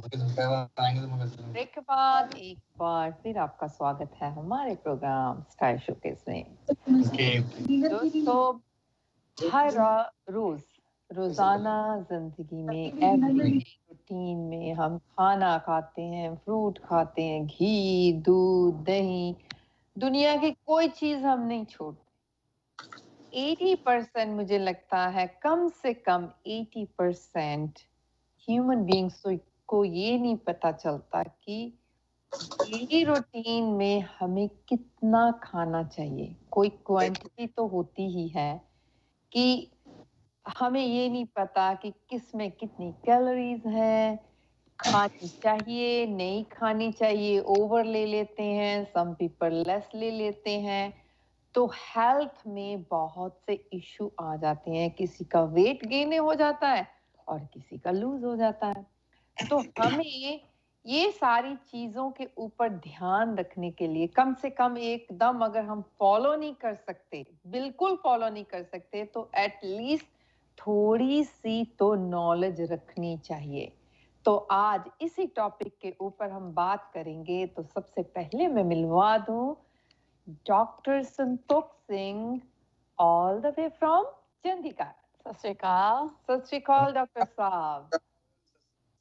Break के बाद एक बार फिर आपका स्वागत है हमारे प्रोग्राम स्टाइल शोकेस में। दोस्तों, हर रोजाना जिंदगी में एवरीडे रूटीन में हम खाना खाते हैं, फ्रूट खाते हैं, घी, दूध, दही, दुनिया की कोई चीज हम नहीं छोड़ते। 80% मुझे लगता है, कम से कम 80% ह्यूमन बीइंग्स को ये नहीं पता चलता कि डेली रूटीन में हमें कितना खाना चाहिए। कोई क्वांटिटी तो होती ही है कि हमें ये नहीं पता कि किस में कितनी कैलोरीज हैं, खानी चाहिए नहीं खानी चाहिए, ओवर ले लेते हैं, सम पीपल लेस ले लेते हैं, तो हेल्थ में बहुत से इशू आ जाते हैं। किसी का वेट गेन हो जाता है और किसी का लूज हो जाता है। तो हमें ये सारी चीजों के ऊपर ध्यान रखने के लिए कम से कम एकदम अगर हम फॉलो नहीं कर सकते, बिल्कुल फॉलो नहीं कर सकते, तो एटलीस्ट थोड़ी सी तो नॉलेज रखनी चाहिए। तो आज इसी टॉपिक के ऊपर हम बात करेंगे। तो सबसे पहले मैं मिलवा दूं doctor Santokh Singh, all the way from Chandigarh. सत श्री अकाल डॉक्टर साहब,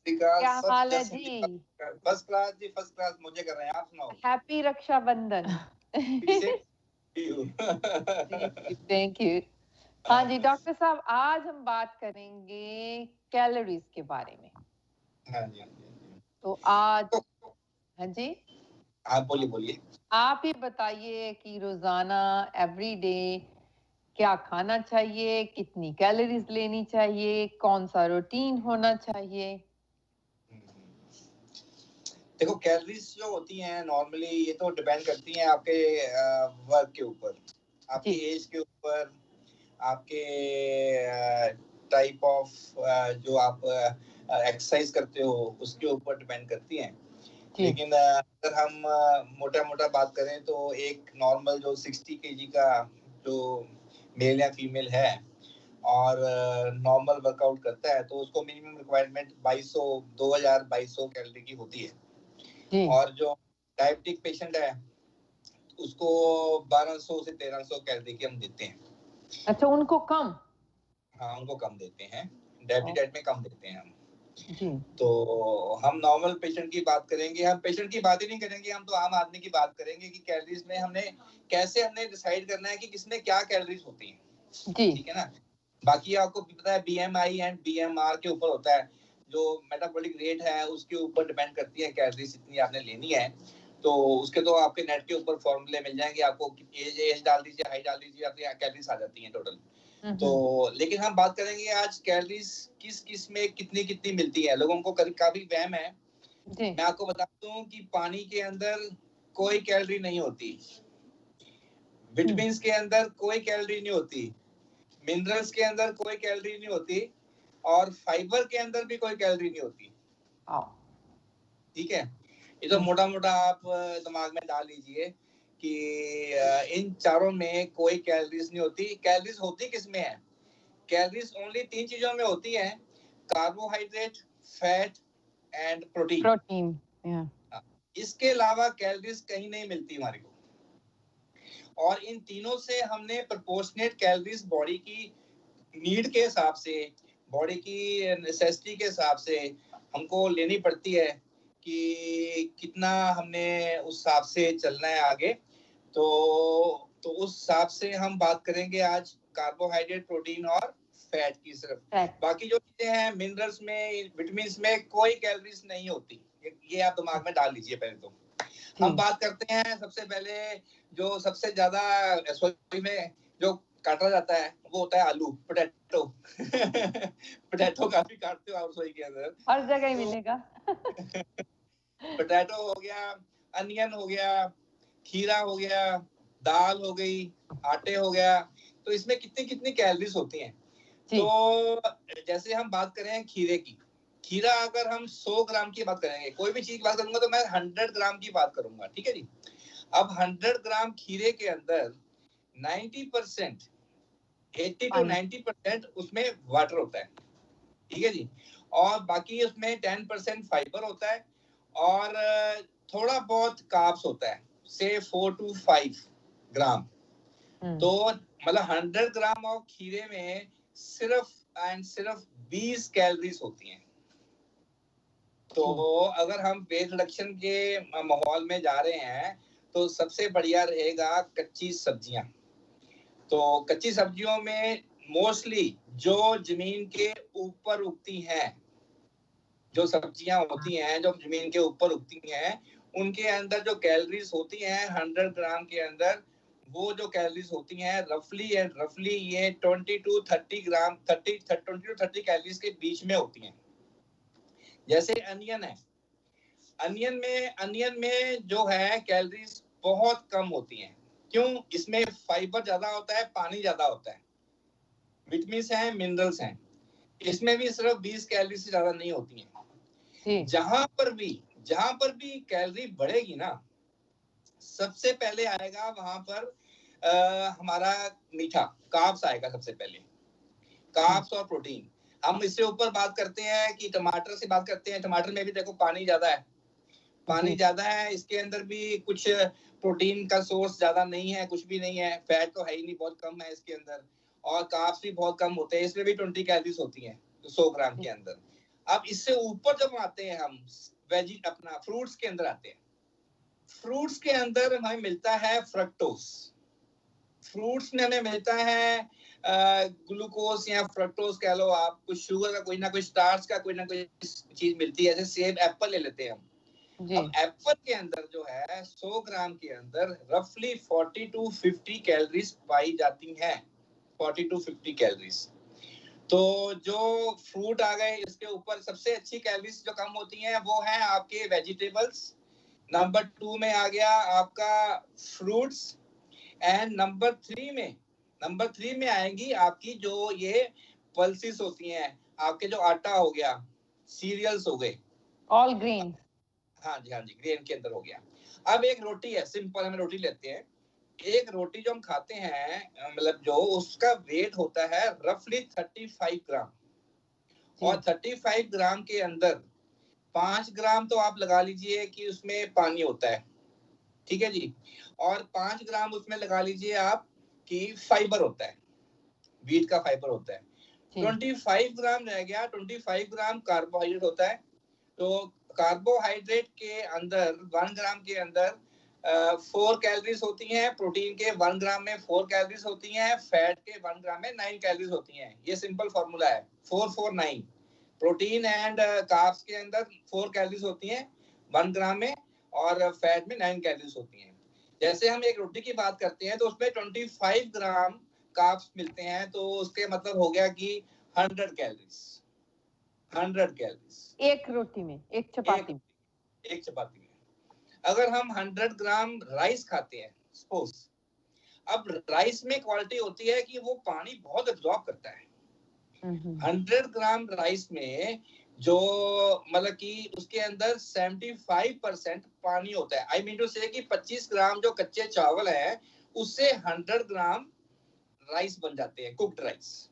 क्या हाल है जी? फर्स्ट क्लास जी, फर्स्ट क्लास। मुझे कर रहे हैं, आप सुनाओ। हैप्पी रक्षाबंधन। Thank you. हाँ जी डॉक्टर साहब, आज हम बात करेंगे कैलोरीज के बारे में। हाँ जी, हाँ जी। तो आज हाँ जी, आप बोलिए। आप ही बताइए कि रोजाना एवरीडे क्या खाना चाहिए, कितनी कैलोरीज लेनी चाहिए, कौन सा रूटीन होना चाहिए? देखो, कैलोरीज जो होती हैं नॉर्मली ये तो डिपेंड करती हैं आपके वर्क के ऊपर, आपकी एज के ऊपर, आपके टाइप ऑफ जो आप एक्सरसाइज करते हो उसके ऊपर डिपेंड करती हैं। लेकिन अगर हम मोटा बात करें तो एक नॉर्मल जो 60 kg का जो मेल या फीमेल है और नॉर्मल वर्कआउट करता है तो उसको मिनिमम रिक्वायरमेंट 2200 कैलोरी की होती है। और जो डायबिटिक पेशेंट है उसको 1200 से 1300 कैलोरी की हम देते हैं। अच्छा, उनको कम? हाँ, उनको कम देते हैं, डायबिटिक डाइट में कम देते हैं हम जी। तो हम नॉर्मल पेशेंट की बात करेंगे, हम पेशेंट की बात ही नहीं करेंगे, हम तो आम आदमी की बात करेंगे कि कैलोरीज में हमने डिसाइड करना है कि किसमें क्या कैलोरीज होती हैं। ठीक है ना। बाकी आपको पता है बीएमआई एंड बीएमआर के ऊपर होता है, जो मेटाबॉलिक रेट है उसके ऊपर डिपेंड करती है कैलोरीज इतनी आपने लेनी है। तो उसके तो आपके नेट के ऊपर फॉर्मूले मिल जाएंगे, आपको एज डाल दीजिए, हाइट डाल दीजिए, आपकी कैलोरीज आ जाती हैं टोटल। तो लेकिन हम बात करेंगे आज कैलोरीज किस में कितनी मिलती है। लोगों को काफी वहम है। मैं आपको बता दूं कि पानी के अंदर कोई कैलोरी नहीं होती, विटामिन्स के अंदर कोई कैलोरी नहीं होती, मिनरल्स के अंदर कोई कैलोरी नहीं होती और फाइबर के अंदर भी कोई कैलोरी नहीं होती। ठीक है, ये तो मोटा आप दिमाग में डाल लीजिए कि इन चारों में कोई कैलोरीज नहीं होती। कैलोरीज होती किस में है? कैलोरीज ओनली 3 चीजों में होती है, कार्बोहाइड्रेट, फैट एंड प्रोटीन। इसके अलावा कैलोरीज कहीं नहीं मिलती हमारे को। और इन तीनों से हमने प्रोपोर्शनेट कैलोरीज बॉडी की नीड के हिसाब से, बॉडी की नेसेसिटी के हिसाब से हमको लेनी पड़ती है कि कितना हमने उस हिसाब से चलना है आगे। तो उस हिसाब से हम बात करेंगे आज कार्बोहाइड्रेट, प्रोटीन और फैट की सिर्फ। बाकी जो चीजें हैं मिनरल्स में, विटामिन्स में कोई कैलोरीज नहीं होती। ये आप दिमाग में डाल लीजिए। पहले तो हम बात करते हैं सबसे पहले जो सबसे ज्यादा रसोई में जो काटा जाता है वो होता है आलू, पोटैटो। पोटैटो काफी काटते हो आप रसोई के अंदर, हर जगह ही मिलेगा। पोटैटो हो गया, अनियन हो गया, खीरा हो गया, दाल हो गई, आटे हो गया। तो इसमें कितनी कैलोरीज होती हैं। तो जैसे हम बात करें खीरे की, खीरा अगर हम 100 ग्राम की बात करेंगे, कोई भी चीज की बात करूंगा तो मैं 100 ग्राम की बात करूंगा। ठीक है जी। अब 100 ग्राम खीरे के अंदर 90%, 80 to 90% उसमें वाटर होता है। ठीक है जी। और बाकी उसमें 10% फाइबर होता है और थोड़ा बहुत कार्ब्स होता है, से 4 to 5 ग्राम। तो मतलब 100 ग्राम ऑफ खीरे में सिर्फ 20 कैलोरीज होती हैं। तो अगर हम वेट रिडक्शन के माहौल में जा रहे हैं तो सबसे बढ़िया रहेगा कच्ची सब्जियां। तो कच्ची सब्जियों में मोस्टली जो जमीन के ऊपर उगती हैं, जो सब्जियां होती हैं जो जमीन के ऊपर उगती हैं, उनके अंदर जो कैलोरीज होती हैं 100 ग्राम के अंदर, वो जो कैलोरीज होती हैं रफली ये 20 to 30 ग्राम 20 to 30 कैलोरीज के बीच में होती हैं। जैसे अनियन है, अनियन में जो है कैलोरीज बहुत कम होती हैं। क्यों? इसमें फाइबर ज्यादा होता है, पानी ज्यादा होता है, विटामिन्स हैं, मिनरल्स हैं। इसमें भी सिर्फ 20 कैलोरी से ज्यादा नहीं होती हैं। जहां पर भी कैलोरी बढ़ेगी ना, सबसे पहले आएगा वहां पर हमारा मीठा कार्ब्स आएगा सबसे पहले, कार्ब्स और प्रोटीन। हम इससे ऊपर बात करते हैं कि टमाटर से बात करते हैं, टमाटर में भी देखो पानी ज्यादा है, पानी ज्यादा है, इसके अंदर भी कुछ प्रोटीन का सोर्स ज्यादा नहीं है, कुछ भी नहीं है, फैट तो है ही नहीं, बहुत कम है इसके अंदर, और कार्ब्स भी बहुत कम होते हैं, इसमें भी 20 कैलोरीज होती हैं 100 ग्राम के अंदर। अब इससे ऊपर जब आते हैं हम वेजी अपना फ्रूट्स के अंदर आते हैं, फ्रूट्स के अंदर हमें मिलता है फ्रक्टोज। फ्रूट्स में हमें मिलता है ग्लूकोज या फ्रक्टोज कह लो आप, कुछ शुगर का कोई ना कोई स्टार्च का कोई ना कोई चीज मिलती है। जैसे सेब, एप्पल ले लेते हैं हम। अब एप्पल के अंदर जो है 100 ग्राम के अंदर रफली 40 to 50 कैलोरीज पाई जाती हैं, 40 to 50 कैलोरीज। तो जो फ्रूट आ गए, इसके ऊपर सबसे अच्छी कैलोरीज जो कम होती हैं वो है आपके वेजिटेबल्स। नंबर 2 में आ गया आपका फ्रूट्स, एंड नंबर 3 में आएंगी आपकी जो ये पल्सेस होती हैं, आपके जो आटा हो गया, सीरियल्स हो गए, ऑल ग्रेन। हाँ जी, ग्रेन के अंदर हो गया। अब एक रोटी है, सिंपल हम रोटी लेते हैं, एक रोटी जो हम खाते हैं मतलब जो उसका वेट होता है रफली 35 ग्राम, और 35 ग्राम के अंदर 5 ग्राम तो आप लगा लीजिए कि उसमें पानी होता है, ठीक है जी, और 5 ग्राम उसमें लगा लीजिए आप कि फाइबर होता है, व्हीट का फाइबर होता है। 25 ग्राम रह गया, 25 ग्राम कार्बोहाइड्रेट होता है। तो कार्बोहाइड्रेट के अंदर 1 ग्राम के अंदर 4 कैलोरीज होती हैं, प्रोटीन के 1 ग्राम में 4 कैलोरीज होती हैं, फैट के 1 ग्राम में 9 कैलोरीज होती हैं। ये सिंपल फॉर्मूला है, 449। प्रोटीन एंड कार्ब्स के अंदर 4 कैलोरीज होती हैं 1 ग्राम में, और फैट में 9 कैलोरीज होती हैं। जैसे हम एक रोटी की बात करते हैं तो उसमें 25 ग्राम कार्ब्स मिलते हैं, तो उसके मतलब हो गया कि 100 कैलोरीज, 100 कैलोरीज एक रोटी में, एक चपाती में, एक चपाती में। अगर हम 100 ग्राम राइस खाते हैं सपोज, अब राइस में क्वालिटी होती है कि वो पानी बहुत एब्जॉर्ब करता है। 100 ग्राम राइस में जो मतलब कि उसके अंदर 75% पानी होता है। आई मीन टू से कि 25 ग्राम जो कच्चे चावल है उससे 100 ग्राम राइस बन जाते हैं, कुक्ड राइस।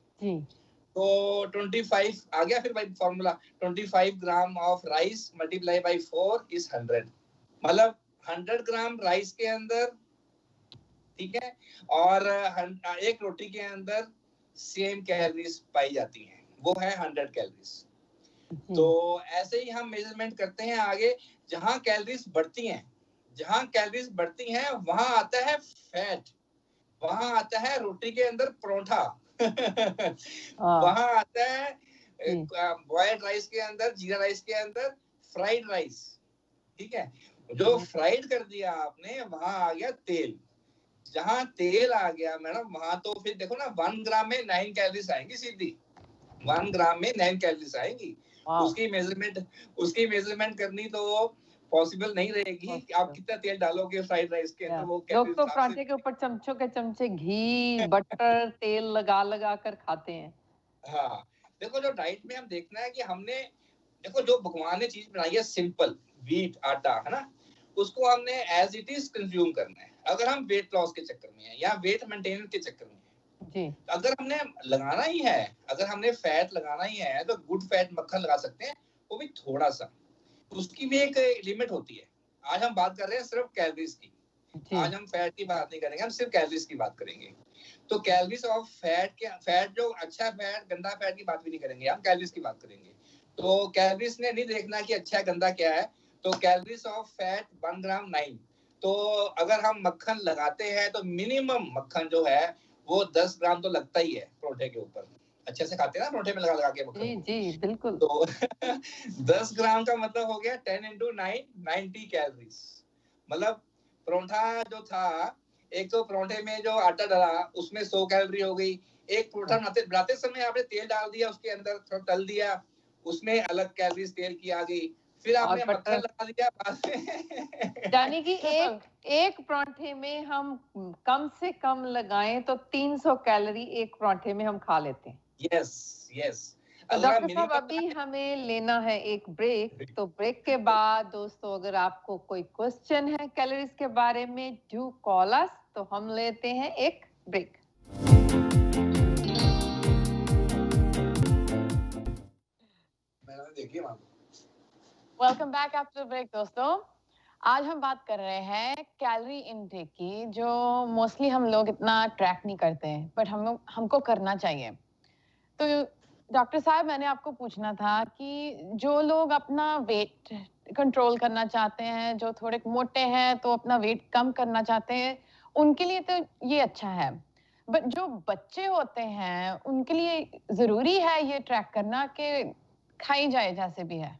तो 25 आ गया फिर भाई formula, 25 gram of rice multiply by 4 is 100, मतलब 100 ग्राम राइस के अंदर, ठीक है, और एक रोटी के अंदर सेम कैलोरीज पाई जाती हैं, वो है 100 कैलोरीज। तो ऐसे ही हम मेजरमेंट करते हैं आगे, जहां कैलोरीज बढ़ती हैं वहां आता है फैट, वहां आता है रोटी के अंदर परोठा वहां आता है बॉइल्ड राइस के अंदर, जीरा राइस के अंदर फ्राइड राइस, ठीक है। जो फ्राइड कर दिया आपने वहां आ गया तेल। जहां तेल आ गया मैडम वहां तो फिर देखो ना 1 ग्राम में 9 कैलोरीज आएंगी सीधी, 1 ग्राम में 9 कैलोरीज आएंगी। उसकी मेजरमेंट करनी तो पॉसिबल नहीं रहेगी कि आप कितना तेल डालोगे फ्राइड राइस के अंदर। वो लोग तो पराठे के ऊपर चमचों के चमचे घी बटर तेल लगा कर खाते हैं। हाँ, देखो जो डाइट में हम देखना है कि हमने देखो जो भगवान ने चीज बनाई है सिंपल, व्हीट आटा है ना, उसको हमने एज इट इज कंज्यूम करना है। अगर हम वेट लॉस के चक्कर में है या वेट मेंटेनेंस के चक्कर में है जी। अगर हमने लगाना ही है, अगर हमने फैट लगाना ही है तो गुड फैट मक्खन लगा सकते हैं, वो भी थोड़ा सा, उसकी भी एक लिमिट होती है। आज हम बात कर रहे हैं सिर्फ कैलोरीज की, आज हम फैट की बात नहीं करेंगे, हम सिर्फ कैलोरीज की बात करेंगे। तो कैलोरीज ऑफ फैट के, फैट जो अच्छा फैट गंदा फैट की बात भी नहीं करेंगे, हम कैलोरीज की बात करेंगे। तो कैलोरीज ने नहीं देखना कि अच्छा गंदा क्या है, तो कैलोरीज ऑफ फैट 1 ग्राम 9। तो अगर हम मक्खन लगाते हैं तो मिनिमम मक्खन जो है वो 10 ग्राम तो लगता ही है परोठे के ऊपर। अच्छे से खाते हैं ना परोठे में लगा लगा के मक्खन। जी बिल्कुल। तो 10 ग्राम का मतलब हो गया 10 into 9 90 कैलोरीज। मतलब परोठा जो था, एक तो परोठे में जो आटा डाला उसमें 100 कैलोरी हो गई। एक परोठा बनाते समय आपने तेल डाल दिया, उसके अंदर थोड़ा तल दिया, उसमें अलग कैलोरीज तेल की आ गई, फिर आपने मक्खन लगा दिया बाद में। यानी कि एक पराठे में हम कम से कम लगाएं तो 300 कैलोरी एक पराठे में हम खा लेते हैं। Yes yes. डॉक्टर साहब अभी हमें लेना है एक ब्रेक, तो ब्रेक के बाद दोस्तों अगर आपको कोई क्वेश्चन है कैलोरीज के बारे में, डू कॉल अस। तो हम लेते हैं एक break. Welcome back after break दोस्तों। आज हम बात कर रहे हैं कैलोरी इनटेक की, जो मोस्टली हम लोग इतना ट्रैक नहीं करते हैं, बट हमको करना चाहिए। तो डॉक्टर साहब, मैंने आपको पूछना था कि जो लोग अपना वेट कंट्रोल करना चाहते हैं, जो थोड़े मोटे हैं तो अपना वेट कम करना चाहते हैं, उनके लिए तो ये अच्छा है, बट जो बच्चे होते हैं उनके लिए जरूरी है ये ट्रैक करना कि खाई जाए जैसे भी है?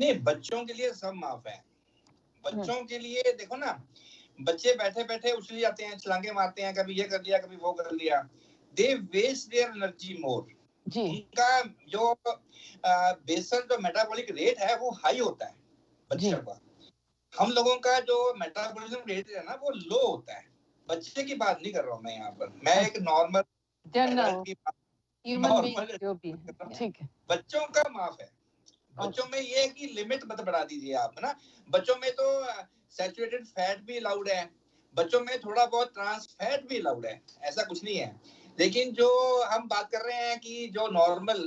नहीं, बच्चों के लिए सब माफ है। बच्चों के लिए देखो ना, बच्चे बैठे बैठे उछल जाते हैं, छलांगे मारते हैं, कभी ये कर लिया कभी वो कर लिया। दे वेस्ट देयर एनर्जी मोर। उनका जो बेसल जो मेटाबॉलिक रेट है वो हाई होता है बच्चों का। हम लोगों का जो मेटाबॉलिज्म रेट है ना वो लो होता है। बच्चे की बात नहीं कर रहा हूँ मैं यहाँ पर, मैं एक नॉर्मल जनरल की बात, नॉर्मल जो भी ठीक है। बच्चों का माफ है। बच्चों में ये है कि लिमिट मत बढ़ा दीजिए आप, है ना। बच्चों में तो सैचुरेटेड फैट भी अलाउड है, बच्चों में थोड़ा बहुत ट्रांस फैट भी अलाउड है, ऐसा कुछ नहीं है। लेकिन जो हम बात कर रहे हैं कि जो नॉर्मल,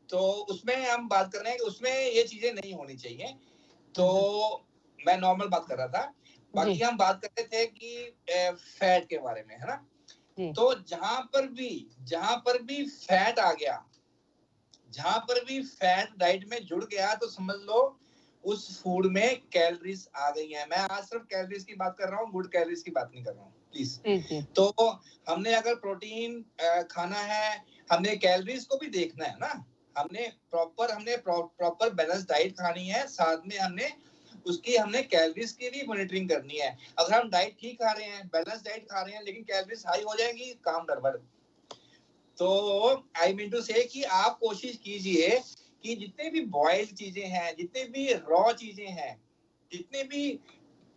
तो उसमें हम बात कर रहे हैं कि उसमें ये चीजें नहीं होनी चाहिए। तो मैं नॉर्मल बात कर रहा था, बाकी हम बात कर रहे थे कि फैट के बारे में, है ना। तो जहां पर भी फैट आ गया, जहां पर भी फैट डाइट में जुड़ गया, तो समझ लो उस फूड में कैलोरीज आ गई हैं। मैं आज सिर्फ कैलोरीज की बात कर रहा हूँ, गुड कैलोरीज की बात नहीं कर रहा हूँ, प्लीज। तो हमने अगर प्रोटीन खाना है, हमने कैलोरीज को भी देखना है ना। हमने प्रॉपर बैलेंस डाइट खानी है, साथ में हमने कैलोरीज की भी मॉनिटरिंग करनी है। अगर हम डाइट ठीक खा रहे हैं, बैलेंस डाइट खा रहे हैं, लेकिन कैलोरीज हाई हो जाएगी, काम गड़बड़। तो आई मीन टू से कि आप कोशिश कीजिए कि जितने भी बॉइल्ड चीजें हैं, जितने भी रॉ चीजें हैं, जितने भी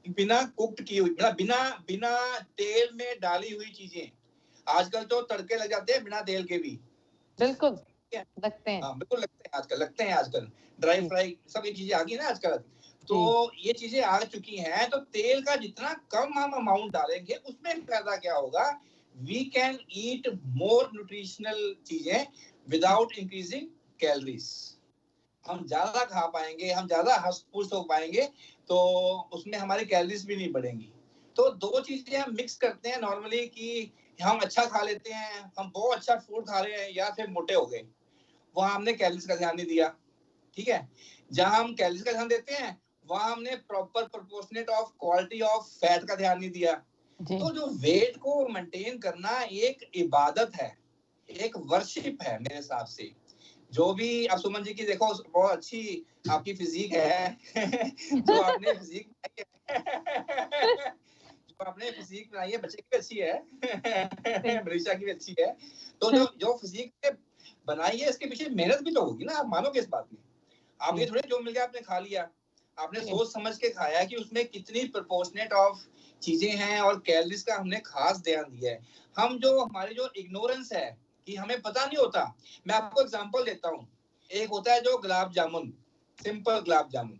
बिना कुक्ड की हुई, बिना तेल में डाली हुई चीजें, आजकल तो तड़के लग जाते हैं बिना तेल के भी, बिल्कुल लगते हैं। हाँ बिल्कुल लगते हैं आजकल ड्राई फ्राई सब ये चीजें आ गई ना आजकल। तो ये चीजें आ चुकी हैं, तो तेल का जितना कम हम अमाउंट डालेंगे उसमें फायदा क्या होगा, we can eat more nutritional चीजें without increasing calories। हम ज्यादा खा पाएंगे, हम ज्यादा हंस-फूस हो पाएंगे, तो उसमें हमारी कैलोरीज भी नहीं बढ़ेंगी। तो दो चीजें हम मिक्स करते हैं नॉर्मली कि हम अच्छा खा लेते हैं, हम बहुत अच्छा फूड खा रहे हैं, या फिर मोटे हो गए, वहां हमने कैलोरीज का ध्यान नहीं दिया। ठीक है, जहां हम कैलोरीज का ध्यान देते हैं वहां हमने proper proportionate of quality of fat का ध्यान नहीं दिया। तो जो वेट को मेंटेन करना एक इबादत है, एक वर्शिप है मेरे हिसाब से। जो भी आप सुमन जी की देखो, बहुत अच्छी आपकी फिजिक है। जो आपने फिजिक बनाई है, बच्चे की भी अच्छी है, मनीषा की भी अच्छी है। तो जो फिजिक बनाई है, इसके पीछे मेहनत भी तो होगी ना, आप मानोगे इस बात में। आप ये थोड़े जो मिल गया आपने खा लिया, आपने सोच समझ के खाया कि उसमें कितनी प्रोपोर्शनेट ऑफ चीजें हैं और कैलोरीज का हमने खास ध्यान दिया है। हमारी जो इग्नोरेंस है कि हमें पता नहीं होता। मैं आपको एग्जांपल देता हूँ, एक होता है जो गुलाब जामुन, सिंपल गुलाब जामुन,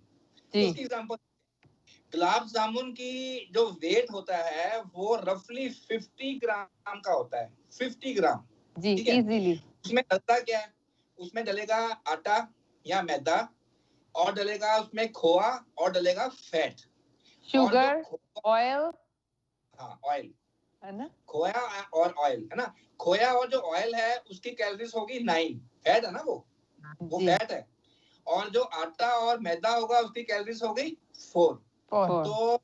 उसकी एग्जांपल। गुलाब जामुन की जो वेट होता है वो रफली 50 ग्राम का होता है, 50 ग्राम जी, इजीली। उसमें डलता क्या है, उसमें डलेगा आटा या मैदा, और डलेगा उसमें खोआ, और डलेगा फैट, शुगर, ऑयल। हाँ ऑयल है ना, खोया और ऑयल है ना। खोया और जो ऑयल है उसकी कैलोरीज होगी 9, फैट है ना वो फैट है, और जो आटा और मैदा होगा उसकी कैलोरीज हो गई 4। तो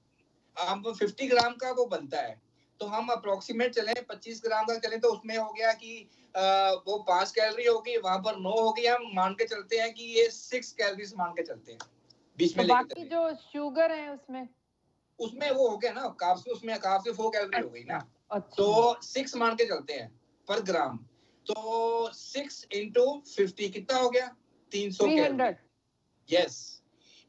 अब 50 ग्राम का वो बनता है, तो हम अप्रोक्सीमेट चले 25 ग्राम का चले तो उसमें हो गया कि वो 5 कैलोरी होगी, वहां पर 9 होगी, हम मान के चलते हैं कि ये 6 कैलोरीज मान के चलते हैं बीच में। तो बाकी जो शुगर है उसमें वो हो गया ना कार्ब्स, उसमें कार्ब्स से 4 कैलोरी हो गई ना। अच्छा। तो 6 मान के चलते हैं पर ग्राम, तो 6 into 50 कितना हो गया, 300 कैलोरी। यस,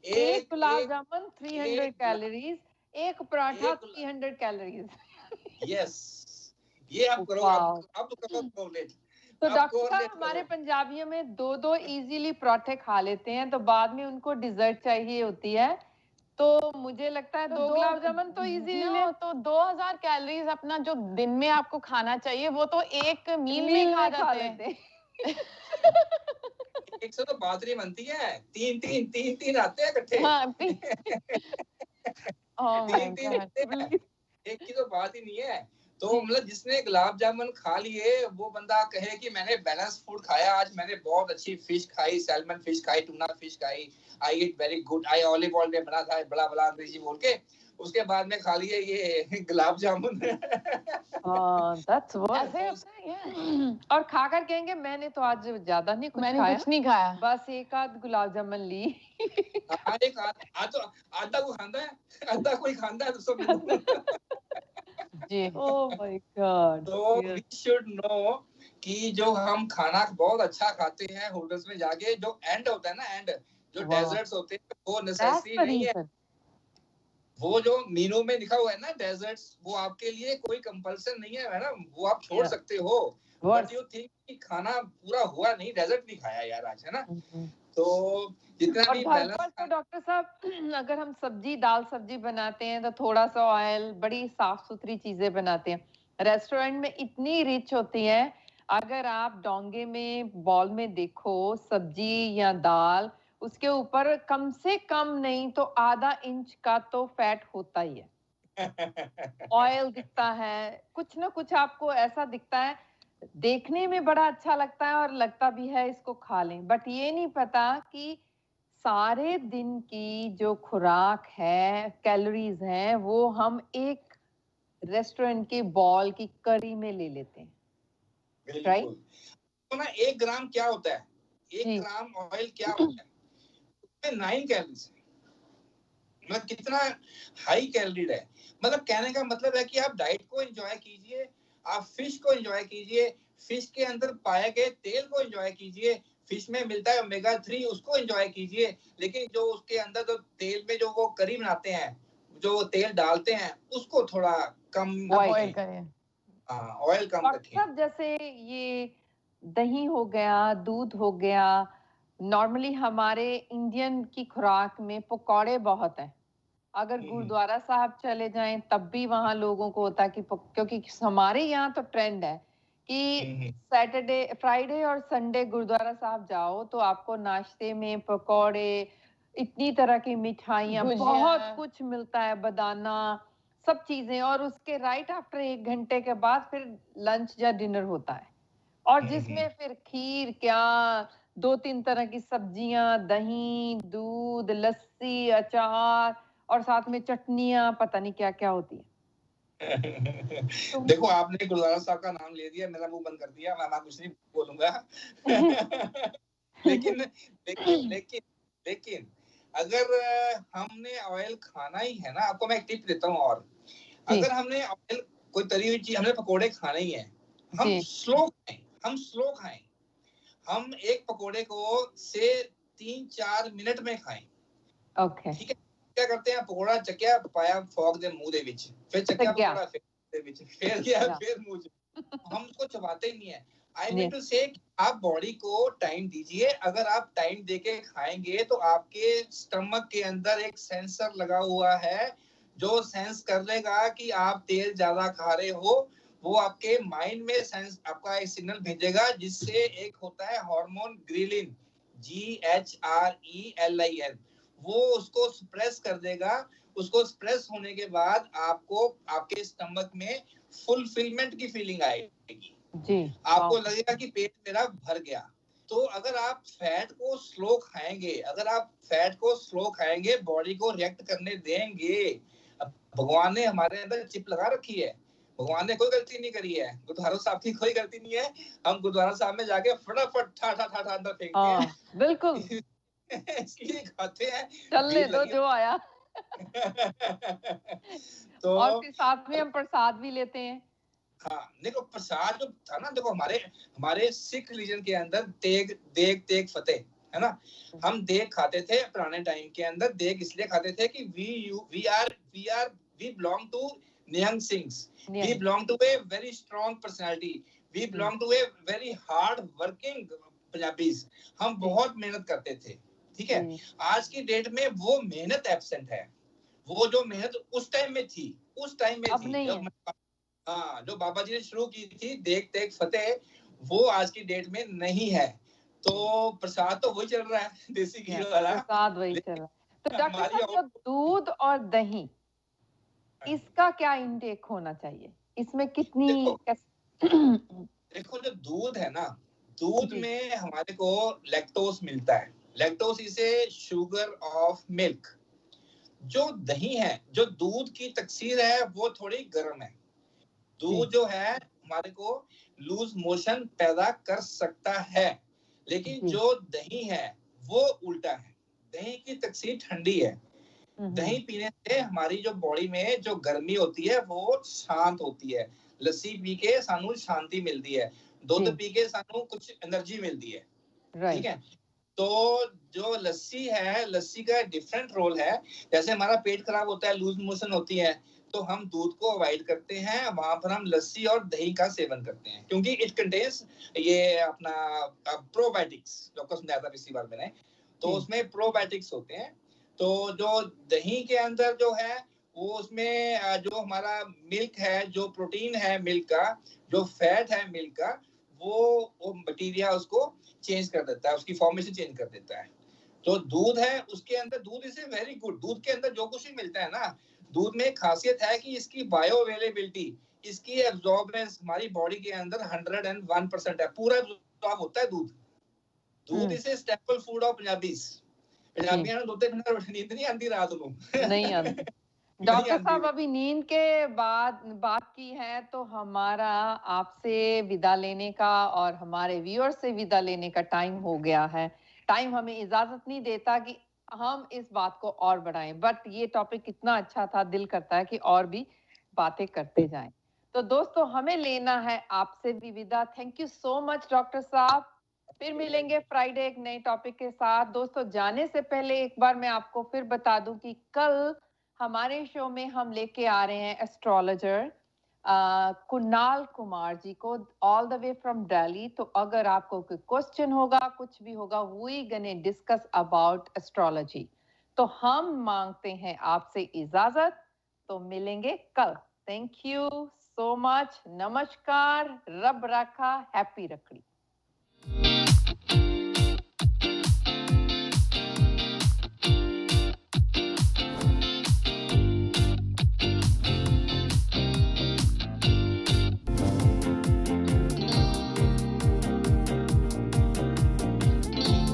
एक गुलाब जामुन 300 कैलोरीज, एक पराठा 300 कैलोरीज। यस, ये आप करो, अब करो कैलकुलेट। तो डॉक्टर साहब हमारे पंजाबियों में 2-2 इजीली पराठे खा लेते हैं, तो बाद में उनको डिजर्ट चाहिए होती है, तो मुझे लगता है 2 गुलाब जामुन तो इजीली ले तो 2000 कैलोरीज अपना जो दिन में आपको खाना चाहिए वो तो एक मील में खा जाते हैं। एक से तो बात नहीं बनती है, तीन आते हैं इकट्ठे। हाँ, तीन एक की तो बात ही नहीं है। तो मतलब जिसने गुलाब जामुन खा लिए वो बंदा कहे कि मैंने बैलेंस फूड खाया, आज मैंने बहुत अच्छी फिश खाई, सैल्मन फिश खाई, टूना फिश खाई, आई ईट वेरी गुड, आई ऑलिव ऑयल में बना था, बड़ा बड़ा अंग्रेजी बोल के उसके बाद में खा लिए ये गुलाब जामुन। That's worth. और खाकर कहेंगे मैंने तो आज ज्यादा नहीं कुछ खाया, बस एक आध गुलाब जामुन ली। एक आधा को खांदा है, आधा कोई खांदा है तो सब जी। Oh my god. तो वी शुड नो कि जो हम खाना बहुत अच्छा खाते हैं होटल्स में जाके, जो एंड होता है ना, एंड जो डेजर्ट्स होते हैं वो नेसेसरी नहीं है। वो जो मेनू में लिखा हुआ है ना डेजर्ट्स, वो आपके लिए कोई कंपल्सन नहीं है मैडम, वो आप छोड़ सकते हो। बट यू थिंक कि खाना पूरा हुआ नहीं, डेजर्ट नहीं खाया यार आज, है ना। तो जितना भी बैलेंस। तो डॉक्टर साहब अगर हम सब्जी दाल सब्जी बनाते हैं तो थोड़ा सा ऑयल, बड़ी साफ सुथरी चीजें बनाते हैं, रेस्टोरेंट में इतनी रिच होती है, अगर आप डोंगे में बॉल में देखो सब्जी या दाल, उसके ऊपर कम से कम नहीं तो आधा इंच का तो फैट होता ही है। ऑयल दिखता है, कुछ ना कुछ आपको ऐसा दिखता है, देखने में बड़ा अच्छा लगता है और लगता भी है इसको खा लें, बट ये नहीं पता कि सारे दिन की जो खुराक है, कैलोरीज हैं, वो हम एक रेस्टोरेंट के बॉल की करी में ले लेते हैं, राइट। तो ना 1 ग्राम क्या होता है, 1 ग्राम ऑयल क्या होता है, उसमें 9 कैलोरीज है। मतलब कितना हाई कैलोरीड है। मतलब कहने का मतलब है कि आप डाइट को एंजॉय कीजिए, आप फिश को एंजॉय कीजिए, फिश के अंदर पाए गए तेल को एंजॉय कीजिए, फिश में मिलता है ओमेगा 3 उसको एंजॉय कीजिए, लेकिन जो उसके अंदर जो तेल में जो वो करी बनाते हैं, जो तेल डालते हैं, उसको थोड़ा कम ऑयल करें। हाँ, ऑयल कम रखें। सब जैसे ये दही हो गया, दूध हो गया, नॉर्मली हमारे इंडियन की खुराक में पकौड़े बहुत हैं। अगर गुरुद्वारा साहब चले जाएं तब भी वहां लोगों को होता है कि क्योंकि हमारे यहाँ तो ट्रेंड है कि सैटरडे फ्राइडे और संडे गुरुद्वारा साहब जाओ तो आपको नाश्ते में पकौड़े, इतनी तरह की मिठाइयाँ, बहुत कुछ मिलता है, बदाना, सब चीजें, और उसके राइट आफ्टर 1 घंटे के बाद फिर लंच या डिनर होता है, और जिसमें फिर खीर क्या, 2-3 तरह की सब्जियां, दही, दूध, लस्सी, अचार, और साथ में चटनियां, पता नहीं क्या क्या होती है। देखो आपने गुरुद्वारा साहब का नाम ले दिया, मेरा मुंह बंद कर दिया, मैं कुछ नहीं बोलूंगा। लेकिन लेकिन लेकिन लेकिन अगर हमने ऑयल खाना ही है ना, आपको मैं एक टिप देता हूँ, और अगर हमने ऑयल कोई तली हुई चीज, हमने पकोड़े खाने ही है, हम स्लो खाएं, हम एक पकोड़े को से 3-4 मिनट में खाएं। ओके, ठीक है। क्या करते हैं, पकोड़ा चक्या पाया फोक दे मुंह दे विच, फिर चक्या पकोड़ा फिर दे विच, फिर गया फिर मुंह च, हम उसको चबाते नहीं है। आई मीन टू से आप बॉडी को टाइम दीजिए, अगर आप टाइम देके खाएंगे तो आपके स्टमक के अंदर एक सेंसर लगा हुआ है जो सेंस कर लेगा कि आप तेल ज्यादा खा रहे हो, वो आपके माइंड में सेंस आपका एक सिग्नल भेजेगा, जिससे एक होता है हार्मोन ग्रिलिन, GHRELIN, वो उसको सप्रेस कर देगा। उसको सप्रेस होने के बाद आपको आपके स्टमक में फुलफिलमेंट की फीलिंग आएगी जी, आपको लगेगा कि पेट मेरा भर गया। तो अगर आप फैट को स्लो खाएंगे, बॉडी को रिएक्ट करने देंगे। भगवान ने हमारे अंदर चिप लगा रखी है, भगवान ने कोई गलती नहीं करी है, गुरुद्वारा साहब की कोई गलती नहीं है। हम गुरुद्वारा साहब में जाके फटाफट ठा ठा ठा ठा अंदर फेंकते हैं। बिल्कुल इसलिए खाते हैं, चलने दो जो आया। तो और फिर साथ में हम प्रसाद भी लेते हैं। हाँ, देखो प्रसाद जो था ना, देखो हमारे सिख रिलीजन के अंदर देग फतेह है ना। हम देग खाते थे पुराने टाइम के अंदर। देग इसलिए खाते थे कि we belong to Nihang Singhs, we belong to a very strong personality, we belong to a very hard working Punjabis. हम बहुत मेहनत करते थे, ठीक है। आज की डेट में वो मेहनत एब्सेंट है। वो जो मेहनत उस टाइम में थी, जब हाँ, जो बाबा जी ने शुरू की थी देग तेग फतेह, वो आज की डेट में नहीं है। तो प्रसाद तो वही चल रहा है, देसी घी वाला प्रसाद वही चल रहा है। तो डॉक्टर साहब, दूध और दही, इसका क्या इंटेक होना चाहिए? इसमें कितनी देखो जो दूध है ना, दूध में हमारे को लैक्टोज मिलता है। Lactose is a sugar of milk. जो दही है, जो दूध की तकसीर है, वो थोड़ी गर्म है। दूध जो है हमारे को लूज मोशन पैदा कर सकता है, लेकिन जो दही है वो उल्टा है। दही की तकसीर ठंडी है। दही पीने से हमारी जो बॉडी में जो गर्मी होती है वो शांत होती है। लस्सी पी के सानू शांति मिलती है, दूध पी के सानू कुछ एनर्जी मिलती है, ठीक है। तो जो लस्सी है, लस्सी का डिफरेंट रोल है। जैसे हमारा पेट खराब होता है, लूज मोशन होती है, तो हम दूध को अवॉइड करते हैं, वहां पर हम लस्सी और दही का सेवन करते हैं, क्योंकि इट कंटेन्स ये अपना प्रोबायोटिक्स, जो समझाया था पिछली बार मैंने, तो उसमें प्रोबायोटिक्स होते हैं। तो जो दही के अंदर जो है वो उसमें जो हमारा मिल्क है, जो प्रोटीन है मिल्क का, जो फैट है मिल्क का, वो मटीरिया उसको चेंज कर देता है, उसकी फॉर्मेशन चेंज कर देता है। तो दूध है, उसके अंदर दूध इज वेरी गुड। दूध के अंदर जो कुछ भी मिलता है ना, दूध में एक खासियत है कि इसकी बायो अवेलेबिलिटी, इसकी एब्जॉर्बेंस हमारी बॉडी के अंदर 101% है। पूरा एब्जॉर्ब होता है दूध। दूध is a staple food of Punjabis. पंजाबियों ने दूध बिना नींद नहीं आती रात को, नहीं आती। डॉक्टर साहब, अभी नींद के बाद बात की है, तो हमारा आपसे विदा लेने का और हमारे व्यूअर्स से विदा लेने का टाइम हो गया है। टाइम हमें इजाजत नहीं देता कि हम इस बात को और बढ़ाएं, बट ये टॉपिक इतना अच्छा था, दिल करता है कि और भी बातें करते जाएं। तो दोस्तों, हमें लेना है आपसे भी विदा। Thank you so much doctor साहब। फिर मिलेंगे फ्राइडे एक नए टॉपिक के साथ। दोस्तों, जाने से पहले एक बार मैं आपको फिर बता दूं कि कल हमारे शो में हम लेके आ रहे हैं एस्ट्रोलॉजर कुणाल कुमार जी को, all the way from Delhi. तो अगर आपको कोई क्वेश्चन होगा, कुछ भी होगा, वी गने डिस्कस अबाउट एस्ट्रोलॉजी। तो हम मांगते हैं आपसे इजाजत, तो मिलेंगे कल। थैंक यू सो मच, नमस्कार, रब राखा, हैप्पी रखड़ी।